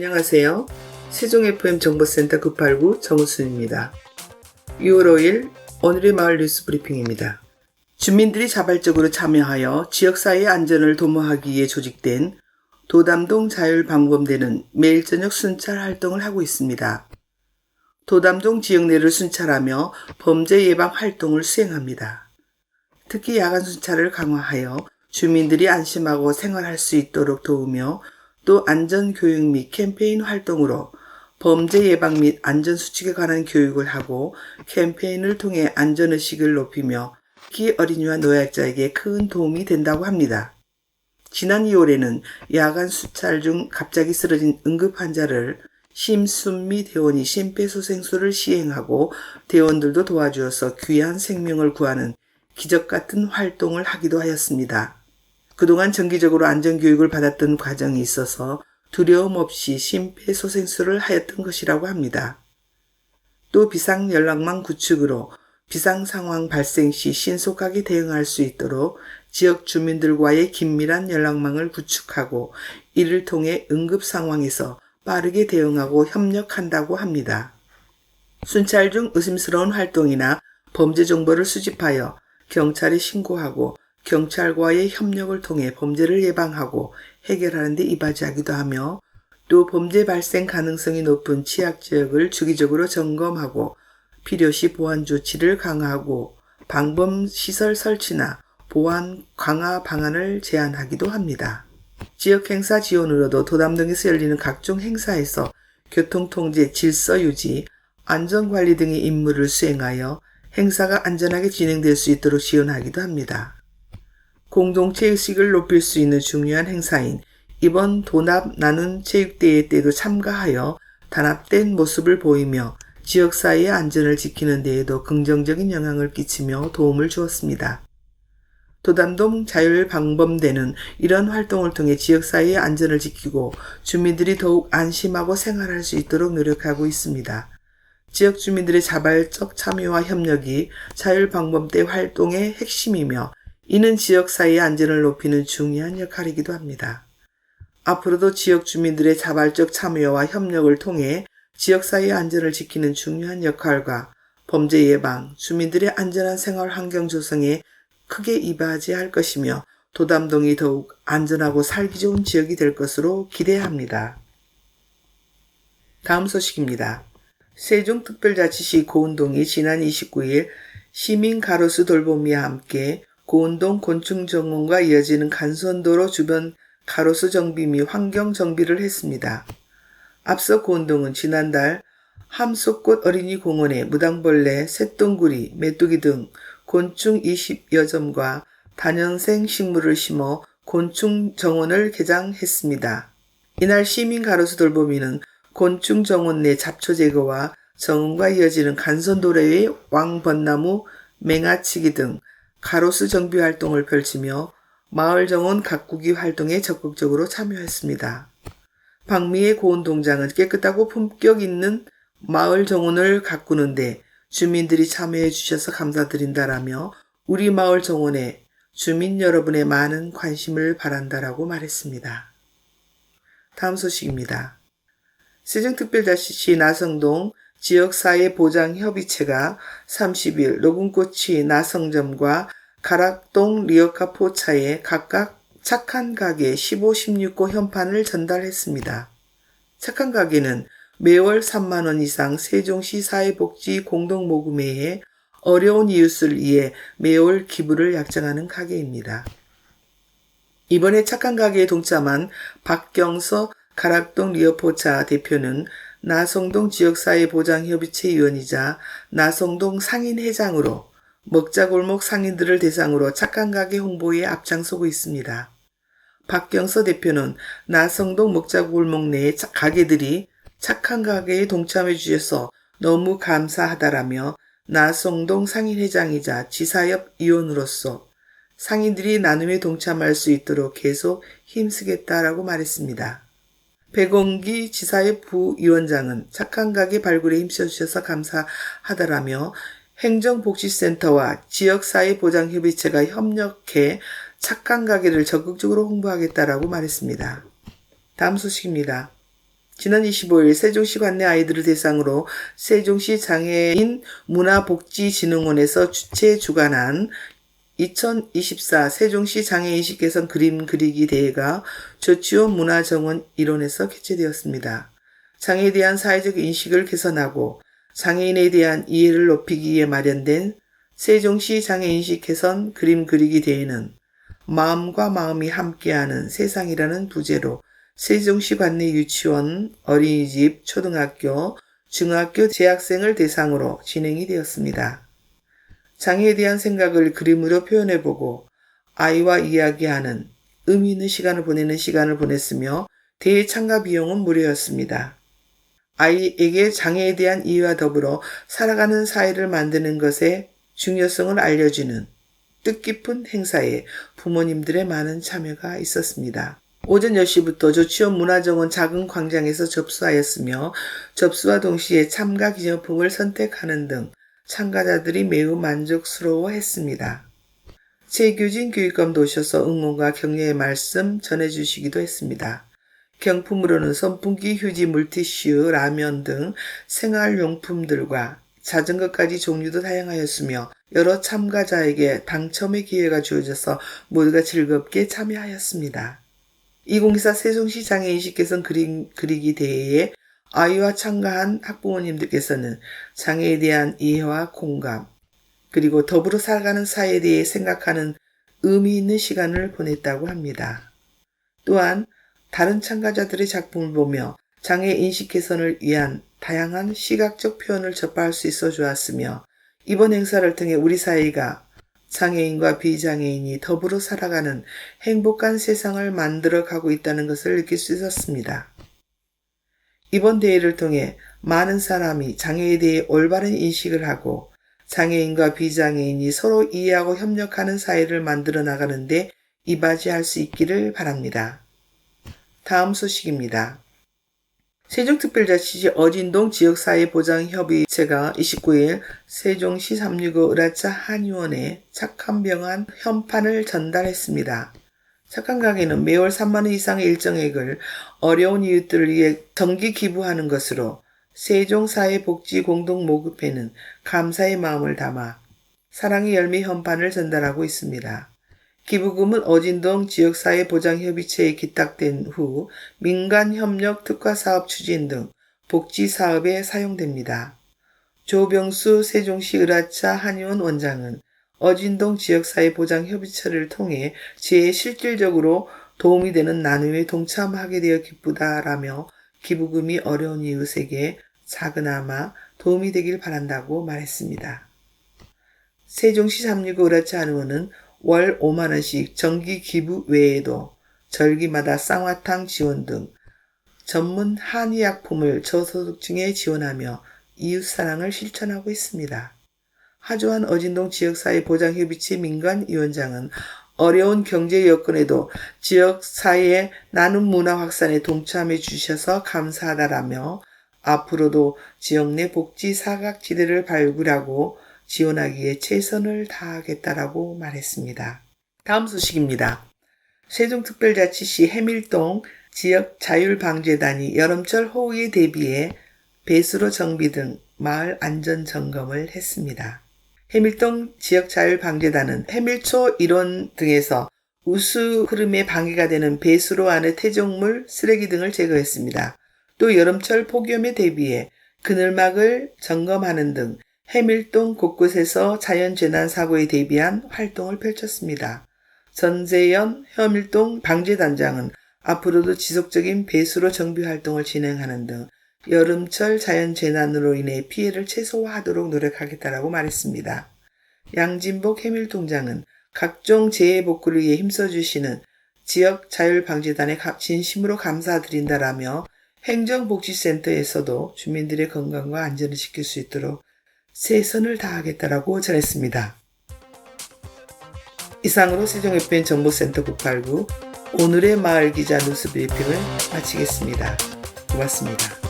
안녕하세요. 세종 FM 정보센터 989 정우순입니다. 6월 5일 오늘의 마을 뉴스 브리핑입니다. 주민들이 자발적으로 참여하여 지역사회의 안전을 도모하기 위해 조직된 도담동 자율방범대는 매일 저녁 순찰 활동을 하고 있습니다. 도담동 지역 내를 순찰하며 범죄 예방 활동을 수행합니다. 특히 야간 순찰을 강화하여 주민들이 안심하고 생활할 수 있도록 도우며 또 안전교육 및 캠페인 활동으로 범죄 예방 및 안전수칙에 관한 교육을 하고 캠페인을 통해 안전의식을 높이며 특히 어린이와 노약자에게 큰 도움이 된다고 합니다. 지난 2월에는 야간 순찰 중 갑자기 쓰러진 응급환자를 심순미 대원이 심폐소생술을 시행하고 대원들도 도와주어서 귀한 생명을 구하는 기적같은 활동을 하기도 하였습니다. 그동안 정기적으로 안전교육을 받았던 과정이 있어서 두려움 없이 심폐소생술을 하였던 것이라고 합니다. 또 비상연락망 구축으로 비상상황 발생 시 신속하게 대응할 수 있도록 지역 주민들과의 긴밀한 연락망을 구축하고 이를 통해 응급상황에서 빠르게 대응하고 협력한다고 합니다. 순찰 중 의심스러운 활동이나 범죄 정보를 수집하여 경찰에 신고하고 경찰과의 협력을 통해 범죄를 예방하고 해결하는 데 이바지하기도 하며 또 범죄 발생 가능성이 높은 취약지역을 주기적으로 점검하고 필요시 보안 조치를 강화하고 방범시설 설치나 보안 강화 방안을 제안하기도 합니다. 지역 행사 지원으로도 도담동에서 열리는 각종 행사에서 교통통제, 질서유지, 안전관리 등의 임무를 수행하여 행사가 안전하게 진행될 수 있도록 지원하기도 합니다. 공동체 의식을 높일 수 있는 중요한 행사인 이번 도납 나눔 체육대회 때도 참가하여 단합된 모습을 보이며 지역사회의 안전을 지키는 데에도 긍정적인 영향을 끼치며 도움을 주었습니다. 도담동 자율방범대는 이런 활동을 통해 지역사회의 안전을 지키고 주민들이 더욱 안심하고 생활할 수 있도록 노력하고 있습니다. 지역 주민들의 자발적 참여와 협력이 자율방범대 활동의 핵심이며 이는 지역사회의 안전을 높이는 중요한 역할이기도 합니다. 앞으로도 지역 주민들의 자발적 참여와 협력을 통해 지역사회의 안전을 지키는 중요한 역할과 범죄 예방, 주민들의 안전한 생활 환경 조성에 크게 이바지할 것이며 도담동이 더욱 안전하고 살기 좋은 지역이 될 것으로 기대합니다. 다음 소식입니다. 세종특별자치시 고운동이 지난 29일 시민 가로수 돌보미와 함께 고운동 곤충정원과 이어지는 간선도로 주변 가로수 정비 및 환경 정비를 했습니다. 앞서 고운동은 지난달 함소꽃 어린이공원에 무당벌레, 새똥구리, 메뚜기 등 곤충 20여 점과 다년생 식물을 심어 곤충정원을 개장했습니다. 이날 시민 가로수 돌보미는 곤충정원 내 잡초 제거와 정원과 이어지는 간선도로의 왕벚나무, 맹아치기 등 가로수 정비 활동을 펼치며 마을정원 가꾸기 활동에 적극적으로 참여했습니다. 방미의 고운동장은 깨끗하고 품격 있는 마을정원을 가꾸는데 주민들이 참여해 주셔서 감사드린다라며 우리 마을정원에 주민 여러분의 많은 관심을 바란다라고 말했습니다. 다음 소식입니다. 세종특별자치시 나성동 지역사회보장협의체가 30일 녹음꽃이 나성점과 가락동 리어카 포차에 각각 착한 가게 15, 16호 현판을 전달했습니다. 착한 가게는 매월 3만원 이상 세종시 사회복지 공동모금회에 어려운 이웃을 위해 매월 기부를 약정하는 가게입니다. 이번에 착한 가게에 동참한 박경서 가락동 리어포차 대표는 나성동 지역사회보장협의체 위원이자 나성동 상인회장으로 먹자골목 상인들을 대상으로 착한 가게 홍보에 앞장서고 있습니다. 박경서 대표는 나성동 먹자골목 내의 가게들이 착한 가게에 동참해 주셔서 너무 감사하다라며 나성동 상인회장이자 지사협 위원으로서 상인들이 나눔에 동참할 수 있도록 계속 힘쓰겠다라고 말했습니다. 백원기 지사의 부위원장은 착한 가게 발굴에 힘써주셔서 감사하다라며 행정복지센터와 지역사회보장협의체가 협력해 착한 가게를 적극적으로 홍보하겠다라고 말했습니다. 다음 소식입니다. 지난 25일 세종시 관내 아이들을 대상으로 세종시 장애인 문화복지진흥원에서 주최 주관한 2024 세종시 장애인식 개선 그림 그리기 대회가 조치원 문화정원 일원에서 개최되었습니다. 장애에 대한 사회적 인식을 개선하고 장애인에 대한 이해를 높이기 위해 마련된 세종시 장애인식 개선 그림 그리기 대회는 마음과 마음이 함께하는 세상이라는 부제로 세종시 관내 유치원, 어린이집, 초등학교, 중학교 재학생을 대상으로 진행이 되었습니다. 장애에 대한 생각을 그림으로 표현해보고 아이와 이야기하는 의미 있는 시간을 보내는 시간을 보냈으며 대회 참가 비용은 무료였습니다. 아이에게 장애에 대한 이해와 더불어 살아가는 사회를 만드는 것에 중요성을 알려주는 뜻깊은 행사에 부모님들의 많은 참여가 있었습니다. 오전 10시부터 조치원 문화정원 작은 광장에서 접수하였으며 접수와 동시에 참가 기념품을 선택하는 등 참가자들이 매우 만족스러워했습니다. 최규진 교육감도 오셔서 응원과 격려의 말씀 전해주시기도 했습니다. 경품으로는 선풍기, 휴지, 물티슈, 라면 등 생활용품들과 자전거까지 종류도 다양하였으며 여러 참가자에게 당첨의 기회가 주어져서 모두가 즐겁게 참여하였습니다. 2024 세종시 장애인식 개선 그림 그리기 대회에 아이와 참가한 학부모님들께서는 장애에 대한 이해와 공감, 그리고 더불어 살아가는 사회에 대해 생각하는 의미 있는 시간을 보냈다고 합니다. 또한 다른 참가자들의 작품을 보며 장애 인식 개선을 위한 다양한 시각적 표현을 접할 수 있어 좋았으며 이번 행사를 통해 우리 사회가 장애인과 비장애인이 더불어 살아가는 행복한 세상을 만들어가고 있다는 것을 느낄 수 있었습니다. 이번 대회를 통해 많은 사람이 장애에 대해 올바른 인식을 하고 장애인과 비장애인이 서로 이해하고 협력하는 사회를 만들어 나가는데 이바지할 수 있기를 바랍니다. 다음 소식입니다. 세종특별자치시 어진동 지역사회보장협의체가 29일 세종시 365 으라차 한의원에 착한병원 현판을 전달했습니다. 착한 가게는 매월 3만 원 이상의 일정액을 어려운 이웃들을 위해 정기 기부하는 것으로 세종사회복지공동모금회는 감사의 마음을 담아 사랑의 열매 현판을 전달하고 있습니다. 기부금은 어진동 지역사회보장협의체에 기탁된 후 민간협력 특화사업 추진 등 복지사업에 사용됩니다. 조병수 세종시 으라차 한의원 원장은 어진동 지역사회보장협의체를 통해 지혜에 실질적으로 도움이 되는 나눔에 동참하게 되어 기쁘다라며 기부금이 어려운 이웃에게 작은아마 도움이 되길 바란다고 말했습니다. 세종시 365 으라차 한의원은 월 5만 원씩 정기 기부 외에도 절기마다 쌍화탕 지원 등 전문 한의약품을 저소득층에 지원하며 이웃사랑을 실천하고 있습니다. 하주환 어진동 지역사회보장협의체 민간위원장은 어려운 경제 여건에도 지역사회의 나눔 문화 확산에 동참해 주셔서 감사하다라며 앞으로도 지역 내 복지 사각지대를 발굴하고 지원하기 위해 최선을 다하겠다라고 말했습니다. 다음 소식입니다. 세종특별자치시 해밀동 지역자율방재단이 여름철 호우에 대비해 배수로 정비 등 마을 안전점검을 했습니다. 해밀동 지역자율방재단은 해밀초 일원 등에서 우수 흐름에 방해가 되는 배수로 안의 퇴적물, 쓰레기 등을 제거했습니다. 또 여름철 폭염에 대비해 그늘막을 점검하는 등 해밀동 곳곳에서 자연재난 사고에 대비한 활동을 펼쳤습니다. 전재현 해밀동 방재단장은 앞으로도 지속적인 배수로 정비 활동을 진행하는 등 여름철 자연재난으로 인해 피해를 최소화하도록 노력하겠다라고 말했습니다. 양진복 해밀동장은 각종 재해복구를 위해 힘써주시는 지역자율방재단에 진심으로 감사드린다라며 행정복지센터에서도 주민들의 건강과 안전을 지킬 수 있도록 최선을 다하겠다라고 전했습니다. 이상으로 세종FM 정보센터 989 오늘의 마을기자 뉴스 브리핑을 마치겠습니다. 고맙습니다.